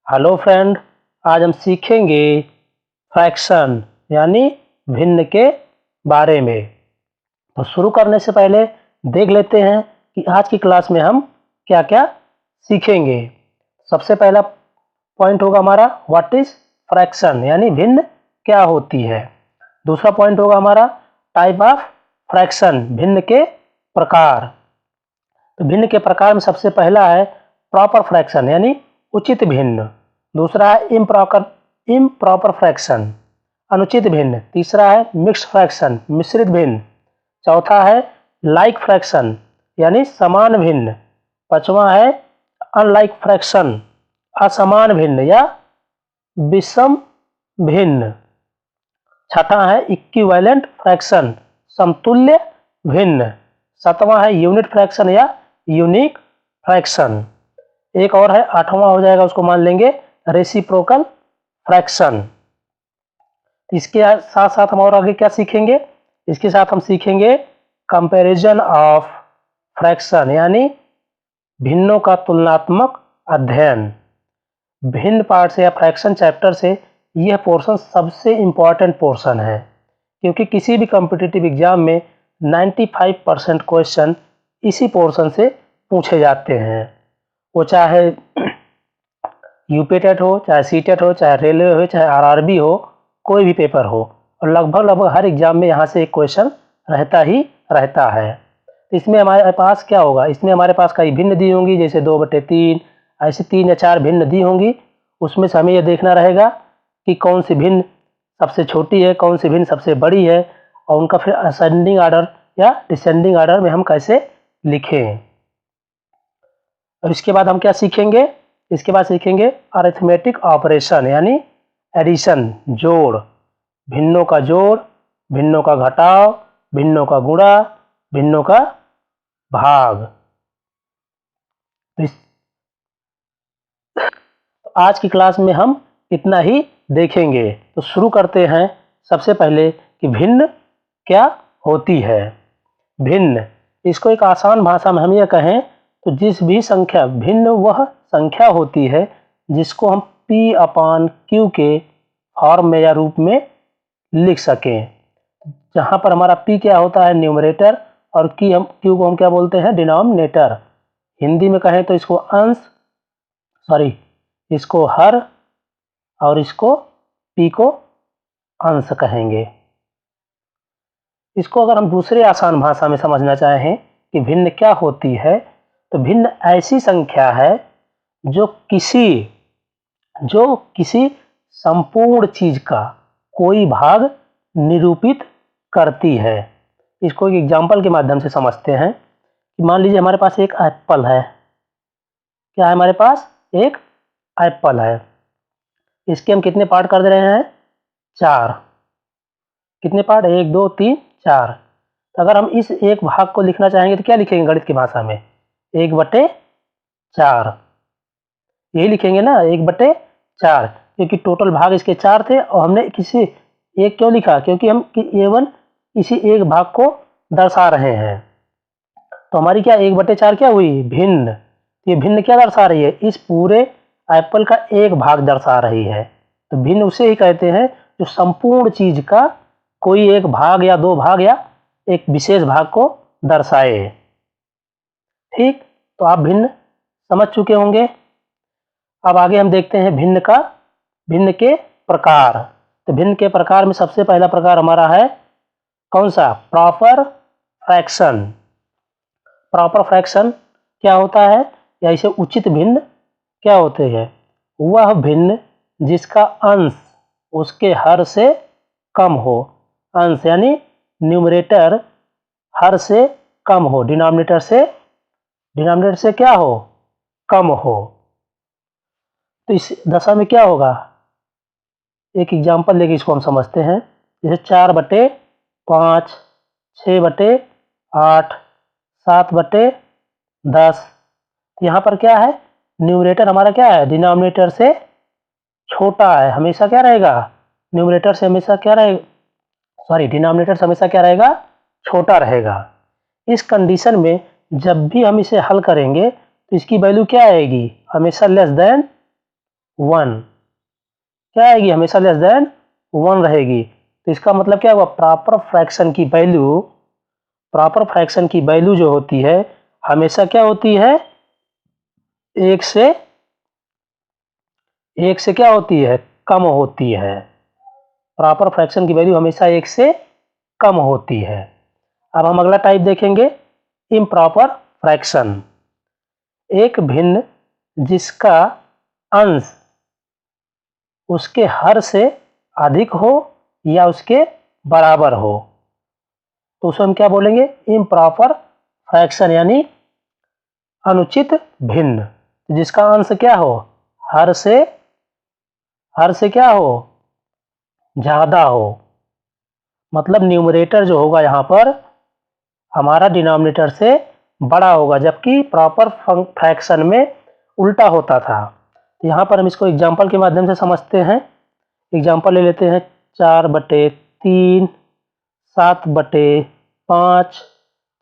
Hello friend, आज हम सीखेंगे फ्रैक्शन यानी भिन्न के बारे में। तो शुरू करने से पहले देख लेते हैं कि आज की क्लास में हम क्या क्या सीखेंगे। सबसे पहला पॉइंट होगा हमारा व्हाट इज फ्रैक्शन यानी भिन्न क्या होती है। दूसरा पॉइंट होगा हमारा टाइप ऑफ फ्रैक्शन भिन्न के प्रकार। तो भिन्न के प्रकार में सबसे पहला है प्रॉपर फ्रैक्शन यानी उचित भिन्न। दूसरा है इम्प्रॉपर फ्रैक्शन अनुचित भिन्न। तीसरा है मिक्स्ड फ्रैक्शन मिश्रित भिन्न। चौथा है लाइक फ्रैक्शन यानी समान भिन्न। पांचवा है अनलाइक फ्रैक्शन असमान भिन्न या विषम भिन्न। छठा है इक्विवेलेंट फ्रैक्शन समतुल्य भिन्न। सातवां है यूनिट फ्रैक्शन या यूनिक फ्रैक्शन। एक और है आठवां हो जाएगा, उसको मान लेंगे रेसिप्रोकल फ्रैक्शन। इसके साथ साथ हम और आगे क्या सीखेंगे, इसके साथ हम सीखेंगे कंपैरिजन ऑफ फ्रैक्शन यानी भिन्नों का तुलनात्मक अध्ययन। भिन्न पार्ट से या फ्रैक्शन चैप्टर से यह पोर्शन सबसे इम्पॉर्टेंट पोर्शन है, क्योंकि किसी भी कॉम्पिटिटिव एग्जाम में 95% क्वेश्चन इसी पोर्शन से पूछे जाते हैं। वो चाहे यूपी टेट हो, चाहे सी टेट हो, चाहे रेलवे हो, चाहे आरआरबी हो, कोई भी पेपर हो, और लगभग हर एग्जाम में यहाँ से एक क्वेश्चन रहता ही रहता है। इसमें हमारे पास क्या होगा, इसमें हमारे पास कई भिन्न दी होंगी, जैसे 2/3 ऐसे 3 या 4 भिन्न दी होंगी। उसमें से हमें यह देखना रहेगा कि कौन सी भिन्न सबसे छोटी है, कौन सी भिन्न सबसे बड़ी है, और उनका फिर असेंडिंग ऑर्डर या डिसेंडिंग ऑर्डर में हम कैसे लिखें। और इसके बाद हम क्या सीखेंगे, इसके बाद सीखेंगे अरिथमेटिक ऑपरेशन यानी एडिशन जोड़। भिन्नों का जोड़, भिन्नों का घटाव, भिन्नों का गुणा, भिन्नों का भाग। तो आज की क्लास में हम इतना ही देखेंगे। तो शुरू करते हैं सबसे पहले कि भिन्न क्या होती है। भिन्न, इसको एक आसान भाषा में हम यह कहें तो जिस भी संख्या, भिन्न वह संख्या होती है जिसको हम P/Q के फॉर्म में या रूप में लिख सकें। जहाँ पर हमारा P क्या होता है न्यूमरेटर, और Q को हम क्या बोलते हैं डिनोमिनेटर। हिंदी में कहें तो इसको इसको हर, और इसको P को अंश कहेंगे। इसको अगर हम दूसरे आसान भाषा में समझना चाहें कि भिन्न क्या होती है, तो भिन्न ऐसी संख्या है जो किसी संपूर्ण चीज का कोई भाग निरूपित करती है। इसको एक एग्जाम्पल के माध्यम से समझते हैं कि मान लीजिए हमारे पास एक एप्पल है। क्या है हमारे पास, एक एप्पल है। इसके हम कितने पार्ट कर दे रहे हैं, 4। कितने पार्ट, 1 2 3 4। तो अगर हम इस एक भाग को लिखना चाहेंगे तो क्या लिखेंगे गणित की भाषा में, 1/4 यही लिखेंगे ना, 1/4, क्योंकि टोटल भाग इसके 4 थे और हमने किसी एक क्यों लिखा, क्योंकि हम केवल इसी एक भाग को दर्शा रहे हैं। तो हमारी क्या 1/4 क्या हुई, भिन्न। ये भिन्न क्या दर्शा रही है, इस पूरे एप्पल का एक भाग दर्शा रही है। तो भिन्न उसे ही कहते हैं जो संपूर्ण चीज का कोई एक भाग या 2 भाग या एक विशेष भाग को दर्शाए। ठीक, तो आप भिन्न समझ चुके होंगे। अब आगे हम देखते हैं भिन्न के प्रकार। तो भिन्न के प्रकार में सबसे पहला प्रकार हमारा है कौन सा, प्रॉपर फ्रैक्शन। प्रॉपर फ्रैक्शन क्या होता है, या इसे उचित भिन्न क्या होते हैं, वह भिन्न जिसका अंश उसके हर से कम हो। अंश यानी न्यूमरेटर हर से कम हो, डिनोमिनेटर से क्या हो, कम हो। तो इस दशा में क्या होगा, एक एग्जांपल लेके इसको हम समझते हैं। जैसे 4/5, 6/8, 7/10। यहाँ पर क्या है, न्यूमरेटर हमारा क्या है, डिनोमिनेटर से छोटा है। हमेशा क्या रहेगा, न्यूमरेटर से हमेशा क्या रहेगा, डिनोमिनेटर से हमेशा क्या रहेगा, छोटा रहेगा। इस कंडीशन में जब भी हम इसे हल करेंगे तो इसकी वैल्यू क्या आएगी, हमेशा लेस देन 1 क्या आएगी, हमेशा लेस देन 1 रहेगी। तो इसका मतलब क्या हुआ, प्रॉपर फ्रैक्शन की वैल्यू जो होती है हमेशा क्या होती है, एक से क्या होती है, कम होती है। प्रॉपर फ्रैक्शन की वैल्यू हमेशा 1 से कम होती है। अब हम अगला टाइप देखेंगे, इम्प्रॉपर फ्रैक्शन। एक भिन्न जिसका अंश उसके हर से अधिक हो या उसके बराबर हो, तो उसे हम क्या बोलेंगे, इम्प्रॉपर फ्रैक्शन, यानी अनुचित भिन्न। जिसका अंश क्या हो, हर से क्या हो, ज्यादा हो। मतलब न्यूमरेटर जो होगा यहाँ पर हमारा डिनोमिनेटर से बड़ा होगा, जबकि प्रॉपर फ्रैक्शन में उल्टा होता था। तो यहाँ पर हम इसको एग्जाम्पल के माध्यम से समझते हैं। एग्जाम्पल ले लेते हैं, 4/3, 7/5,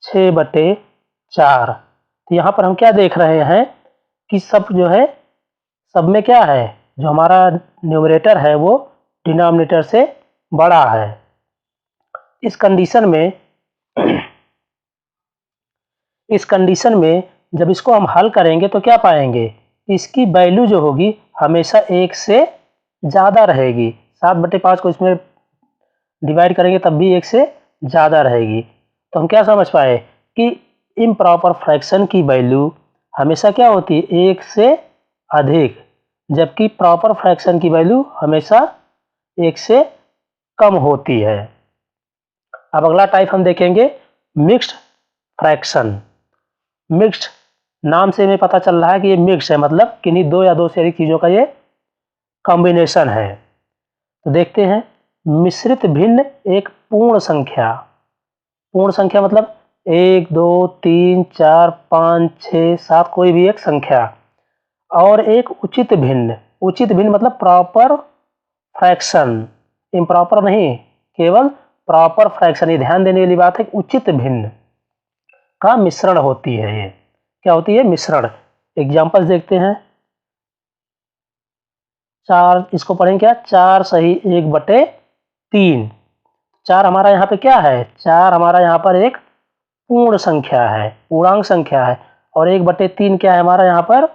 6/4। तो यहाँ पर हम क्या देख रहे हैं कि सब जो है, सब में क्या है, जो हमारा न्यूमरेटर है वो डिनोमिनेटर से बड़ा है। इस कंडीशन में जब इसको हम हल करेंगे तो क्या पाएंगे, इसकी वैल्यू जो होगी हमेशा 1 से ज़्यादा रहेगी। 7/5 को इसमें डिवाइड करेंगे तब भी 1 से ज़्यादा रहेगी। तो हम क्या समझ पाए कि इम्प्रॉपर फ्रैक्शन की वैल्यू हमेशा क्या होती है, 1 से अधिक, जबकि प्रॉपर फ्रैक्शन की वैल्यू हमेशा 1 से कम होती है। अब अगला टाइप हम देखेंगे, मिक्स्ड फ्रैक्शन। मिक्स्ड नाम से हमें पता चल रहा है कि ये मिक्स है, मतलब किन्हीं 2 या 2 से अधिक चीज़ों का ये कॉम्बिनेशन है। तो देखते हैं, मिश्रित भिन्न एक पूर्ण संख्या मतलब 1 2 3 4 5 6 7 कोई भी एक संख्या, और एक उचित भिन्न मतलब प्रॉपर फ्रैक्शन, इम्प्रॉपर नहीं, केवल प्रॉपर फ्रैक्शन। ये ध्यान देने वाली बात है कि उचित भिन्न का मिश्रण होती है। ये क्या होती है, मिश्रण। एग्जाम्पल्स देखते हैं, 4, इसको पढ़ेंगे क्या, 4 सही 1/3। 4 हमारा यहाँ पे क्या है, 4 हमारा यहाँ पर एक पूर्ण संख्या है, पूर्णांक संख्या है, और 1/3 क्या है हमारा यहाँ पर,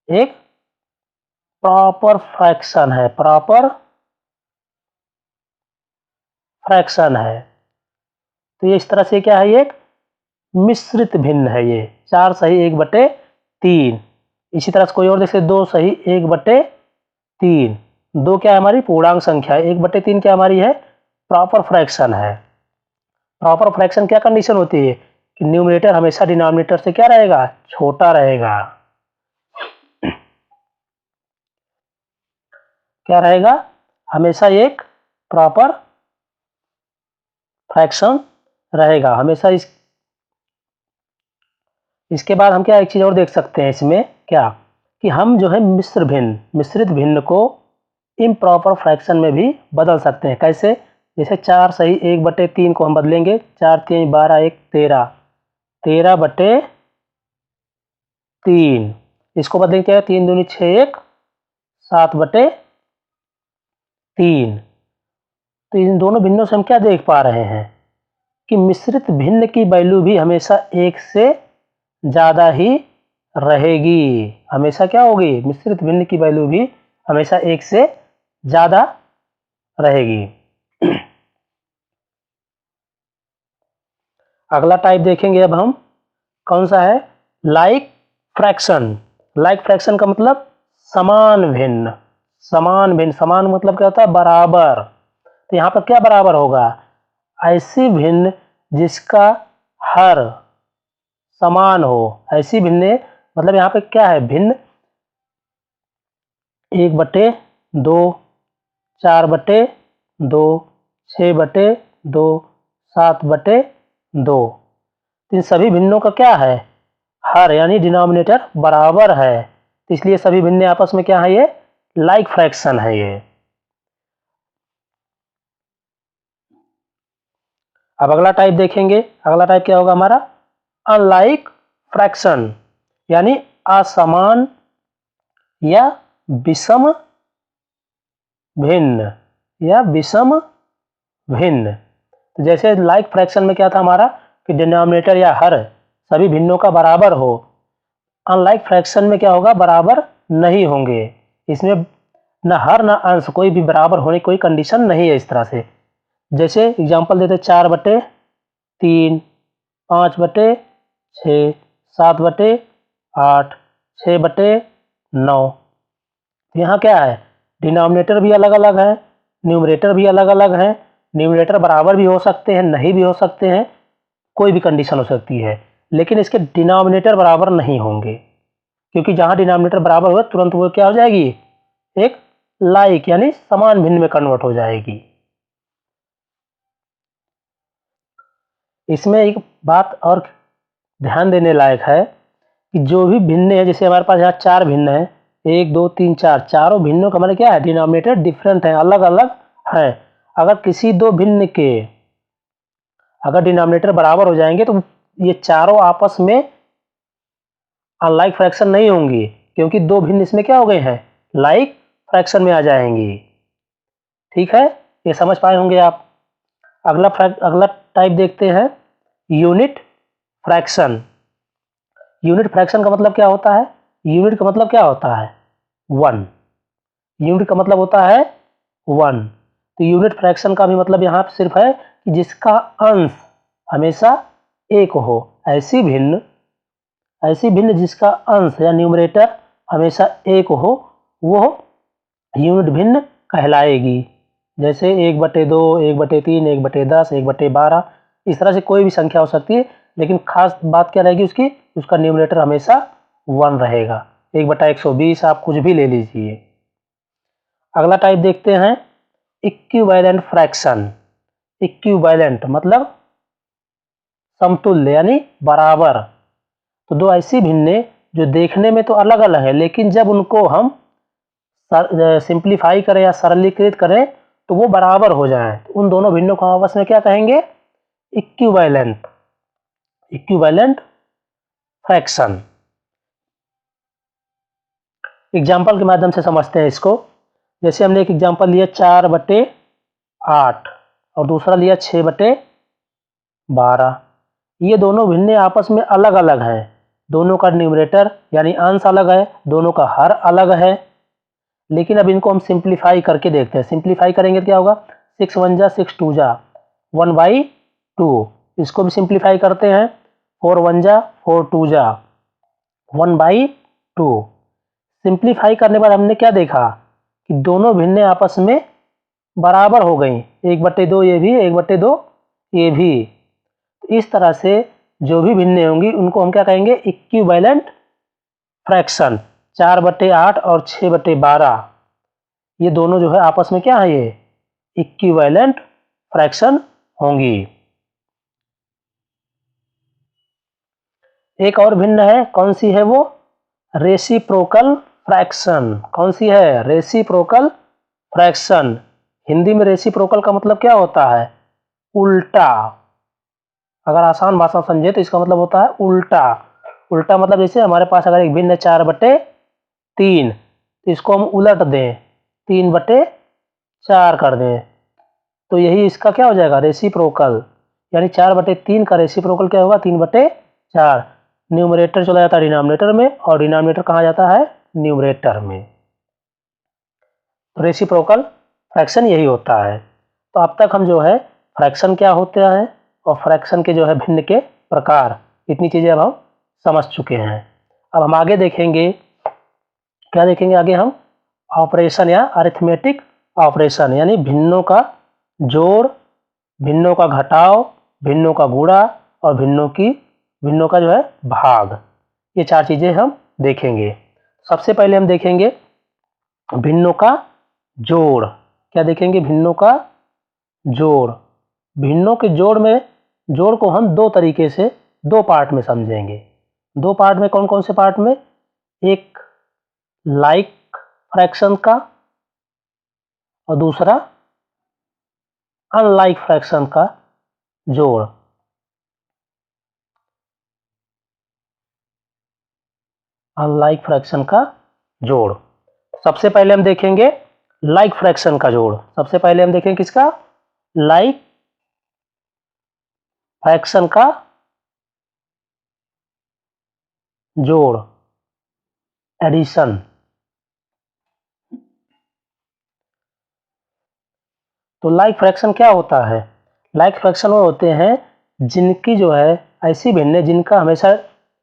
एक प्रॉपर फ्रैक्शन है, तो ये इस तरह से क्या है, ये एक मिश्रित भिन्न है। ये 4 सही 1/3। इसी तरह से कोई और जैसे 2 सही 1/3, 2 क्या है हमारी पूर्णांक संख्या है, 1/3 क्या हमारी है, प्रॉपर फ्रैक्शन है। प्रॉपर फ्रैक्शन क्या कंडीशन होती है कि न्यूमरेटर हमेशा डिनोमिनेटर से क्या रहेगा, छोटा रहेगा। क्या रहेगा, हमेशा एक प्रॉपर फ्रैक्शन रहेगा हमेशा। इसके बाद हम क्या एक चीज़ और देख सकते हैं इसमें, क्या कि हम जो है मिश्रित भिन्न को इम्प्रॉपर फ्रैक्शन में भी बदल सकते हैं। कैसे, जैसे 4 सही 1/3 को हम बदलेंगे, 4 3 12 1 13, 13/3। इसको बदलेंगे क्या, 3 दूनी 6 1 7/3। तो इन दोनों भिन्नों से हम क्या देख पा रहे हैं कि मिश्रित भिन्न की वैल्यू भी हमेशा 1 से ज़्यादा ही रहेगी। हमेशा क्या होगी, मिश्रित भिन्न की वैल्यू भी हमेशा 1 से ज़्यादा रहेगी। अगला टाइप देखेंगे अब हम, कौन सा है, लाइक फ्रैक्शन। लाइक फ्रैक्शन का मतलब समान भिन्न। समान मतलब क्या होता है, बराबर। तो यहाँ पर क्या बराबर होगा, ऐसी भिन्न जिसका हर समान हो। ऐसी भिन्न मतलब यहाँ पे क्या है, भिन्न 1/2, 4/2, 6/2, 7/2। इन सभी भिन्नों का क्या है, हर यानी डिनोमिनेटर बराबर है, तो इसलिए सभी भिन्न आपस में क्या है, ये लाइक फ्रैक्शन है ये। अब अगला टाइप देखेंगे, अगला टाइप क्या होगा हमारा, अनलाइक फ्रैक्शन, यानी असमान या विषम भिन्न या विषम भिन्न। तो जैसे लाइक फ्रैक्शन में क्या था हमारा कि डिनोमिनेटर या हर सभी भिन्नों का बराबर हो। अनलाइक फ्रैक्शन में क्या होगा, बराबर नहीं होंगे। इसमें न हर न अंश कोई भी बराबर होने की कोई कंडीशन नहीं है। इस तरह से जैसे एग्जांपल देते 4/3, 5/6, 7/8, 6/9। यहाँ क्या है, डिनोमिनेटर भी अलग अलग है, न्यूमरेटर भी अलग अलग है। न्यूमरेटर बराबर भी हो सकते हैं, नहीं भी हो सकते हैं, कोई भी कंडीशन हो सकती है, लेकिन इसके डिनोमिनेटर बराबर नहीं होंगे, क्योंकि जहाँ डिनोमिनेटर बराबर हो तुरंत वो क्या हो जाएगी, एक लाइक यानी समान भिन्न में कन्वर्ट हो जाएगी। इसमें एक बात और ध्यान देने लायक है कि जो भी भिन्न है, जैसे हमारे पास यहाँ 4 भिन्न है, 1 2 3 4, चारों भिन्नों का मतलब क्या है, डिनोमिनेटर डिफरेंट है, अलग अलग है। अगर किसी दो भिन्न के अगर डिनोमिनेटर बराबर हो जाएंगे तो ये चारों आपस में अनलाइक फ्रैक्शन नहीं होंगी, क्योंकि दो भिन्न इसमें क्या हो गए हैं, लाइक फ्रैक्शन में आ जाएंगी। ठीक है, ये समझ पाए होंगे आप। अगला टाइप देखते हैं, यूनिट फ्रैक्शन। यूनिट फ्रैक्शन का मतलब क्या होता है, यूनिट का मतलब क्या होता है, 1। यूनिट का मतलब होता है 1। तो यूनिट फ्रैक्शन का भी मतलब यहाँ सिर्फ है कि जिसका अंश हमेशा 1 हो। ऐसी भिन्न जिसका अंश या न्यूमरेटर हमेशा 1 हो, वो यूनिट भिन्न कहलाएगी। जैसे 1/2, 1/3, 1/10, 1/12, इस तरह से कोई भी संख्या हो सकती है, लेकिन खास बात क्या रहेगी उसकी, उसका न्यूमरेटर हमेशा 1 रहेगा। 1/120 आप कुछ भी ले लीजिए। अगला टाइप देखते हैं, इक्विवेलेंट फ्रैक्शन। इक्विवेलेंट मतलब समतुल्य यानी बराबर। तो दो ऐसी भिन्ने जो देखने में तो अलग अलग है, लेकिन जब उनको हम सिंप्लीफाई करें या सरलीकृत करें तो वो बराबर हो जाएं, तो उन दोनों भिन्नों को आपस में क्या कहेंगे, इक्विवेलेंट। Equivalent fraction. एग्जाम्पल के माध्यम से समझते हैं इसको। जैसे हमने एक एग्जाम्पल लिया 4/8 और दूसरा लिया 6/12। ये दोनों भिन्ने आपस में अलग अलग हैं, दोनों का न्यूमरेटर यानी अंश अलग है, दोनों का हर अलग है। लेकिन अब इनको हम सिंप्लीफाई करके देखते हैं। सिंप्लीफाई करेंगे तो क्या होगा, 6 1 जा 6 2 जा 1/2। इसको भी सिंप्लीफाई करते हैं, 4 1 जा 4 2 जा 1/2। सिंप्लीफाई करने पर हमने क्या देखा कि दोनों भिन्ने आपस में बराबर हो गई, 1/2 ये भी, 1/2 ये भी। इस तरह से जो भी भिन्ने होंगी उनको हम क्या कहेंगे, इक्विवेलेंट फ्रैक्शन। 4/8 और 6/12 ये दोनों जो है आपस में क्या है, ये इक्विवेलेंट फ्रैक्शन होंगी। एक और भिन्न है, कौन सी है वो, रेसिप्रोकल फ्रैक्शन। कौन सी है, रेसिप्रोकल फ्रैक्शन। हिंदी में रेसिप्रोकल का मतलब क्या होता है, उल्टा। अगर आसान भाषा समझे तो इसका मतलब होता है उल्टा। उल्टा मतलब जैसे हमारे पास अगर एक भिन्न है 4/3, तो इसको हम उलट दें, 3/4 कर दें, तो यही इसका क्या हो जाएगा, रेसिप्रोकल। यानी 4/3 का रेसिप्रोकल क्या होगा, 3/4। न्यूमरेटर चला जाता है डिनोमिनेटर में, और डिनोमिनेटर कहाँ जाता है, न्यूमरेटर में। तो रेसिप्रोकल फ्रैक्शन यही होता है। तो अब तक हम जो है फ्रैक्शन क्या होता है और फ्रैक्शन के जो है भिन्न के प्रकार, इतनी चीज़ें अब हम समझ चुके हैं। अब हम आगे देखेंगे, क्या देखेंगे आगे हम, ऑपरेशन या अरिथमेटिक ऑपरेशन, यानी भिन्नों का जोड़, भिन्नों का घटाव, भिन्नों का गुणा और भिन्नों का जो है भाग। ये 4 चीज़ें हम देखेंगे। सबसे पहले हम देखेंगे भिन्नों का जोड़। क्या देखेंगे, भिन्नों का जोड़। भिन्नों के जोड़ को हम 2 तरीके से 2 पार्ट में समझेंगे। 2 पार्ट में, कौन कौन से पार्ट में, एक लाइक फ्रैक्शन का और दूसरा अनलाइक फ्रैक्शन का जोड़। अनलाइक फ्रैक्शन का जोड़। सबसे पहले हम देखेंगे लाइक फ्रैक्शन का जोड़। सबसे पहले हम देखेंगे किसका, लाइक फ्रैक्शन का जोड़, एडिशन। तो लाइक फ्रैक्शन क्या होता है? लाइक फ्रैक्शन वो होते हैं जिनकी जो है ऐसी भिन्न है जिनका हमेशा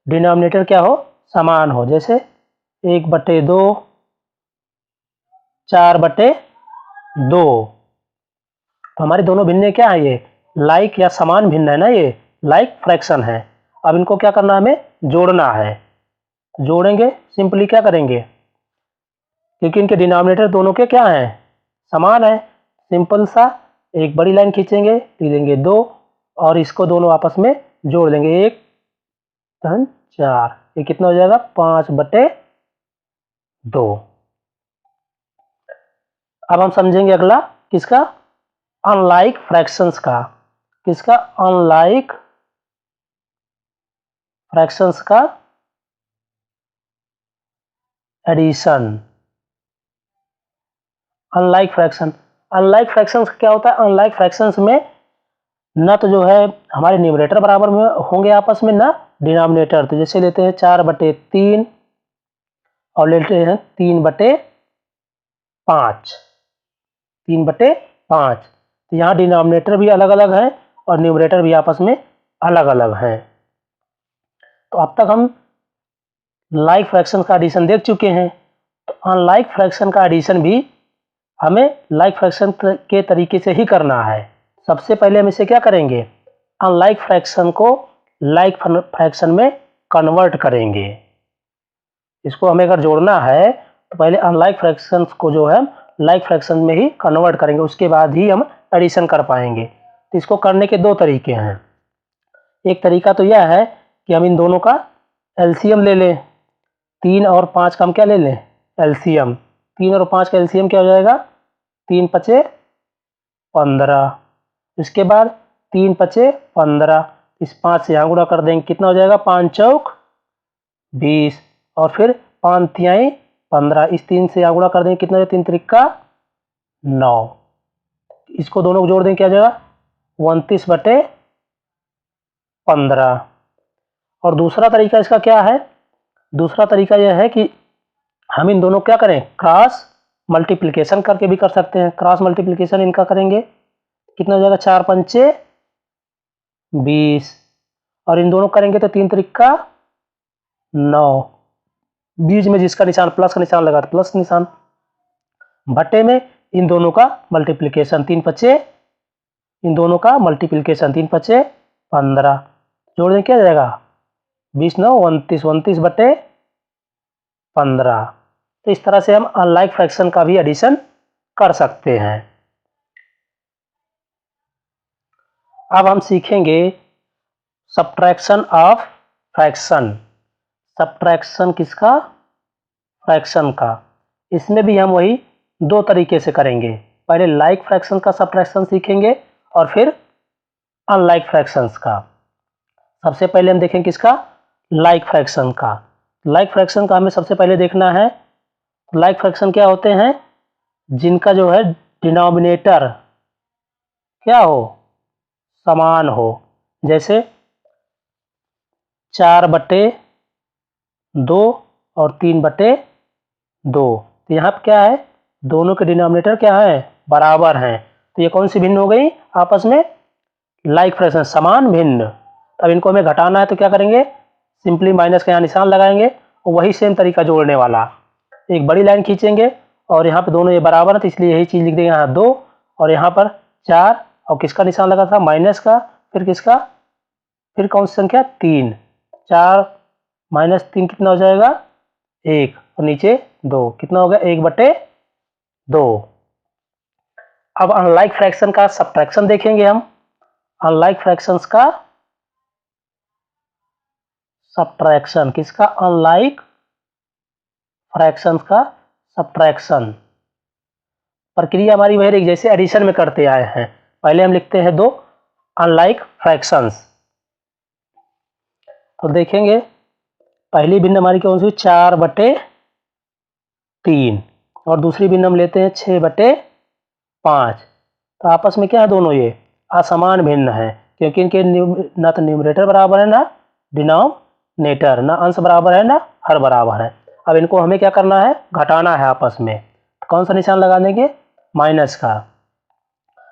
डिनोमिनेटर क्या हो, समान हो। जैसे 1/2, 4/2। तो हमारी दोनों भिन्न क्या है, ये लाइक या समान भिन्न है ना, ये लाइक फ्रैक्शन है। अब इनको क्या करना है, हमें जोड़ना है। जोड़ेंगे सिंपली क्या करेंगे, क्योंकि इनके डिनोमिनेटर दोनों के क्या हैं, समान है। सिंपल सा एक बड़ी लाइन खींचेंगे, लिख देंगे 2 और इसको दोनों आपस में जोड़ देंगे, 1 3 4। ये कितना हो जाएगा, 5/2। अब हम समझेंगे अगला किसका, अनलाइक फ्रैक्शंस का। किसका, अनलाइक फ्रैक्शंस का addition. Unlike fraction, unlike fractions क्या होता है, अनलाइक फ्रैक्शंस में ना तो जो है हमारे न्यूमरेटर बराबर में होंगे आपस में, ना डिनोमिनेटर। तो जैसे लेते हैं 4/3 और लेते हैं 3/5। 3/5, तो यहाँ डिनोमिनेटर भी अलग अलग है और न्यूमरेटर भी आपस में अलग अलग है। तो अब तक हम लाइक फ्रैक्शन का एडिशन देख चुके हैं। तो अनलाइक फ्रैक्शन का एडिशन भी हमें लाइक फ्रैक्शन के तरीके से ही करना है। सबसे पहले हम इसे क्या करेंगे, अनलाइक फ्रैक्शन को लाइक फ्रैक्शन में कन्वर्ट करेंगे। इसको हमें अगर जोड़ना है तो पहले अनलाइक फ्रैक्शन को जो है लाइक फ्रैक्शन में ही कन्वर्ट करेंगे, उसके बाद ही हम एडिशन कर पाएंगे। तो इसको करने के दो तरीके हैं। एक तरीका तो यह है कि हम इन दोनों का एलसीएम ले लें। 3 और 5 का हम क्या ले लें, एलसीएम। 3 और 5 का एलसीएम क्या हो जाएगा, 3×5 = 15। इसके बाद 3×5 = 15, इस 5 से यहाँ गुणा कर देंगे, कितना हो जाएगा, 5×4 = 20 और फिर 5×3 = 15, इस 3 से यहाँ गुणा कर देंगे, कितना हो जाएगा, 3×3 = 9। इसको दोनों को जोड़ देंगे, क्या हो जाएगा, 29/15। और दूसरा तरीका इसका क्या है, दूसरा तरीका यह है कि हम इन दोनों क्या करें, क्रॉस मल्टीप्लिकेशन करके भी कर सकते हैं। क्रॉस मल्टीप्लिकेशन इनका करेंगे, कितना हो जाएगा, 4×5 = 20 और इन दोनों करेंगे तो 3×3 = 9। बीच में जिसका निशान प्लस का निशान लगा तो प्लस निशान, भट्टे में इन दोनों का मल्टीप्लिकेशन 3×5, इन दोनों का मल्टीप्लिकेशन 3×5 = 15। जोड़ दें, क्या जाएगा, 20×9 = 29, 29/15। तो इस तरह से हम अनलाइक फ्रैक्शन का भी एडिशन कर सकते हैं। अब हम सीखेंगे सब्ट्रैक्शन ऑफ फ्रैक्शन। सब्ट्रैक्शन किसका, फ्रैक्शन का। इसमें भी हम वही दो तरीके से करेंगे। पहले लाइक फ्रैक्शन का सब्ट्रैक्शन सीखेंगे और फिर अनलाइक फ्रैक्शंस का। सबसे पहले हम देखेंगे किसका, लाइक फ्रैक्शन का। लाइक फ्रैक्शन का हमें सबसे पहले देखना है, लाइक फ्रैक्शन क्या होते हैं, जिनका जो है डिनोमिनेटर क्या हो, समान हो। जैसे 4/2 और 3/2। तो यहाँ पर क्या है, दोनों के डिनोमिनेटर क्या है, बराबर हैं। तो ये कौन सी भिन्न हो गई, आपस में लाइक फ्रैक्शन, समान भिन्न। अब इनको हमें घटाना है तो क्या करेंगे, सिंपली माइनस का यहाँ निशान लगाएंगे और वही सेम तरीका जोड़ने वाला। एक बड़ी लाइन खींचेंगे और यहाँ पे दोनों ये बराबर है तो इसलिए यही चीज़ लिख देंगे, यहाँ 2 और यहाँ पर 4 और किसका निशान लगा था, माइनस का, फिर किसका, फिर कौन सी संख्या, 3। 4 - 3 कितना हो जाएगा, 1 और नीचे 2, कितना हो गया, 1/2। अब अनलाइक फ्रैक्शन का सब्ट्रैक्शन देखेंगे हम। अनलाइक फ्रैक्शंस का सब्ट्रैक्शन, किसका, अनलाइक फ्रैक्शंस का सब्ट्रैक्शन। प्रक्रिया हमारी वही रही जैसे एडिशन में करते आए हैं। पहले हम लिखते हैं 2 अनलाइक फ्रैक्शंस। तो देखेंगे पहली भिन्न हमारी कौन सी, 4/3। और दूसरी भिन्न हम लेते हैं 6/5। तो आपस में क्या है, दोनों ये असमान भिन्न है, क्योंकि इनके ना तो न्यूमरेटर बराबर है ना डिनोमिनेटर, ना अंश बराबर है ना हर बराबर है। अब इनको हमें क्या करना है, घटाना है आपस में। कौन सा निशान लगा देंगे, माइनस का।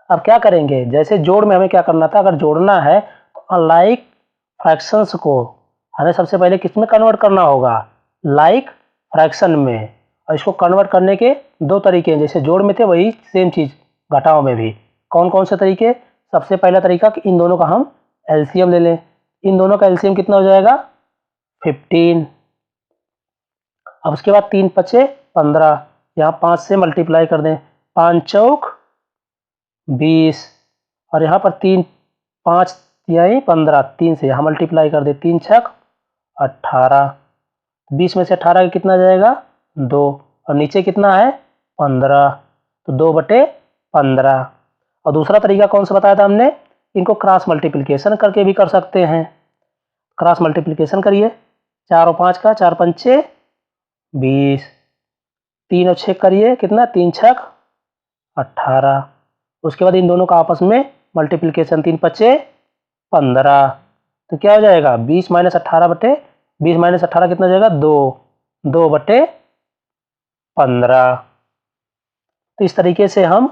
अब क्या करेंगे, जैसे जोड़ में हमें क्या करना था, अगर जोड़ना है तो अनलाइक फ्रैक्शंस को हमें सबसे पहले किस में कन्वर्ट करना होगा, लाइक फ्रैक्शन में। और इसको कन्वर्ट करने के दो तरीके हैं, जैसे जोड़ में थे वही सेम चीज़ घटाव में भी। कौन कौन से तरीके, सबसे पहला तरीका कि इन दोनों का हम एलसीएम ले लें। इन दोनों का एलसीएम कितना हो जाएगा, 15। अब उसके बाद 3 5 15, यहाँ 5 से मल्टीप्लाई कर दें, 5 चौक 20, और यहाँ पर 3 5 तिहाई 15, 3 से यहाँ मल्टीप्लाई कर दे, 3 छक 18, 20 में से 18 का कितना जाएगा 2, और नीचे कितना है 15, तो 2/15। और दूसरा तरीका कौन सा बताया था हमने, इनको क्रॉस मल्टीप्लिकेशन करके भी कर सकते हैं। क्रॉस मल्टीप्लिकेशन करिए, 4 और 5 का, 4 पंचे 20, 3 और 6 करिए, कितना 3 छक 18। उसके बाद इन दोनों का आपस में मल्टीप्लिकेशन, 3 पच्चे 15, तो क्या हो जाएगा 20 - 18 बटे 20 - 18 कितना हो जाएगा 2/15। तो इस तरीके से हम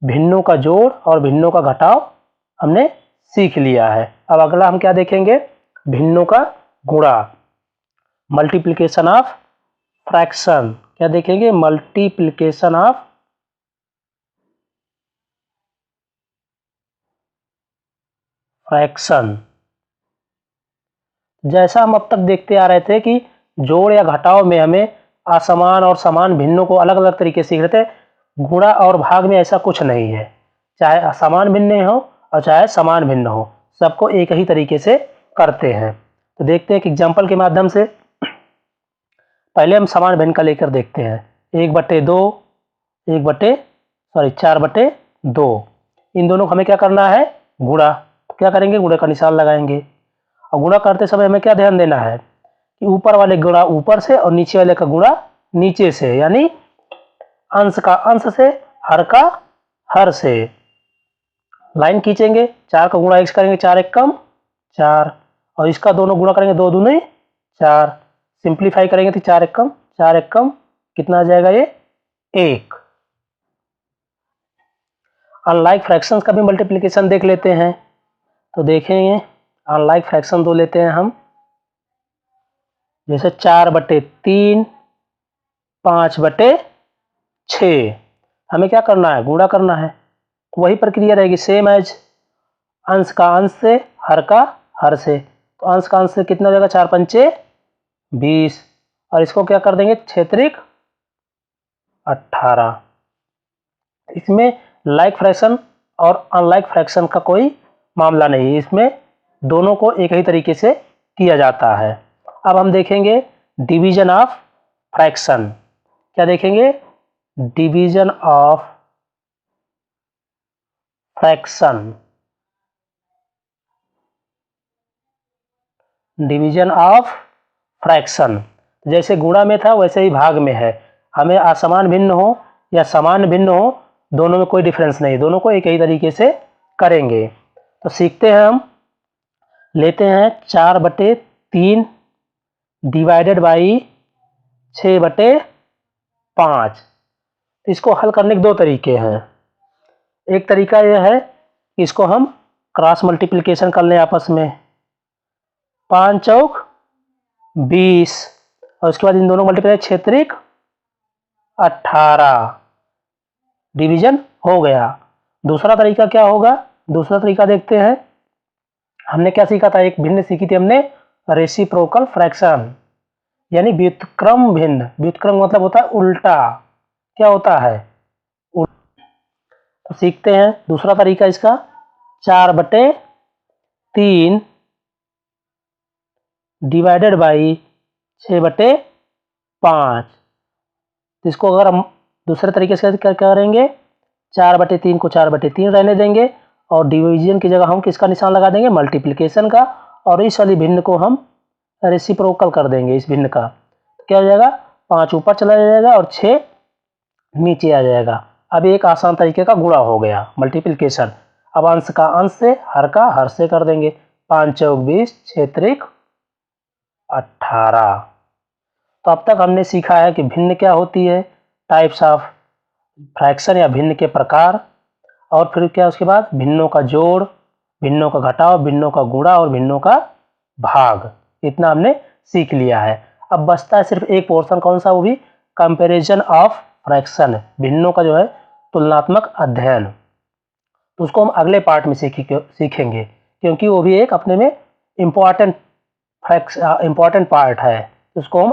भिन्नों का जोड़ और भिन्नों का घटाव हमने सीख लिया है। अब अगला हम क्या देखेंगे, भिन्नों का गुणा, मल्टीप्लिकेशन ऑफ फ्रैक्शन। क्या देखेंगे, मल्टीप्लिकेशन ऑफ फ्रैक्शन। जैसा हम अब तक देखते आ रहे थे कि जोड़ या घटाव में हमें असमान और समान भिन्नों को अलग अलग तरीके से सीख रहे थे, गुणा और भाग में ऐसा कुछ नहीं है। चाहे असमान भिन्न हो और चाहे समान भिन्न हो, सबको एक ही तरीके से करते हैं। तो देखते हैं कि एग्जाम्पल के माध्यम से। पहले हम समान भिन्न का लेकर देखते हैं, 1/2, 4/2। इन दोनों को हमें क्या करना है, गुणा। क्या करेंगे, गुणा का निशान लगाएंगे। और गुणा करते समय हमें क्या ध्यान देना है कि ऊपर वाले गुणा ऊपर से और नीचे वाले का गुणा नीचे से, यानी अंश का अंश से, हर का हर से। लाइन खींचेंगे, 4 का गुणा 1 करेंगे, 4 1 कम 4, और इसका दोनों गुणा करेंगे, 2 दूने 4। सिंप्लीफाई करेंगे तो 4 1 कम कितना आ जाएगा, ये 1। अनलाइक फ्रैक्शंस का भी मल्टीप्लिकेशन देख लेते हैं। तो देखेंगे, अनलाइक फ्रैक्शन 2 लेते हैं हम, जैसे 4/3, 5/6। हमें क्या करना है, गुणा करना है। वही प्रक्रिया रहेगी, सेम एज अंश का अंश से, हर का हर से। तो अंश का अंश से कितना हो जाएगा, 4 पंचे 20, और इसको क्या कर देंगे, क्षेत्रिक 18। इसमें लाइक फ्रैक्शन और अनलाइक फ्रैक्शन का कोई मामला नहीं है, इसमें दोनों को एक ही तरीके से किया जाता है। अब हम देखेंगे डिवीजन ऑफ फ्रैक्शन। क्या देखेंगे, division of fraction. Division of fraction जैसे गुणा में था वैसे ही भाग में है। हमें असमान भिन्न हो या समान भिन्न हो, दोनों में कोई डिफरेंस नहीं, दोनों को एक ही तरीके से करेंगे। तो सीखते हैं हम, लेते हैं 4/3 डिवाइडेड बाई 6/5। इसको हल करने के दो तरीके हैं। एक तरीका यह है कि इसको हम क्रॉस मल्टीप्लिकेशन कर लें आपस में, 5 चौक 20, और उसके बाद इन दोनों मल्टीप्लाई क्षेत्रिक 18, डिवीजन हो गया। दूसरा तरीका क्या होगा, दूसरा तरीका देखते हैं। हमने क्या सीखा था, एक भिन्न सीखी थी हमने, रेसिप्रोकल फ्रैक्शन, यानी व्युत्क्रम भिन्न। व्युत्क्रम मतलब होता है उल्टा, क्या होता है, तो सीखते हैं दूसरा तरीका इसका, 4/3 डिवाइडेड बाई 6/5। इसको अगर हम दूसरे तरीके से क्या करेंगे, 4/3 को 4/3 रहने देंगे, और डिवीजन की जगह हम किसका निशान लगा देंगे, मल्टीप्लिकेशन का, और इस वाली भिन्न को हम रेसिप्रोकल कर देंगे इस भिन्न का। तो क्या हो जाएगा, 5 ऊपर चला जाएगा और 6 नीचे आ जाएगा। अब एक आसान तरीके का गुणा हो गया, मल्टीप्लिकेशन। अब अंश का अंश से, हर का हर से कर देंगे। 5 चौक 20, 6 त्रिक 18। तो अब तक हमने सीखा है कि भिन्न क्या होती है, टाइप्स ऑफ फ्रैक्शन या भिन्न के प्रकार, और फिर क्या उसके बाद भिन्नों का जोड़, भिन्नों का घटाव, भिन्नों का गुणा और भिन्नों का भाग। इतना हमने सीख लिया है। अब बचता है सिर्फ एक पोर्शन, कौन सा, वो भी कंपैरिजन ऑफ फ्रैक्शन, भिन्नों का जो है तुलनात्मक अध्ययन। तो उसको हम अगले पार्ट में सीखेंगे, क्योंकि वो भी एक अपने में इम्पॉर्टेंट पार्ट है। उसको हम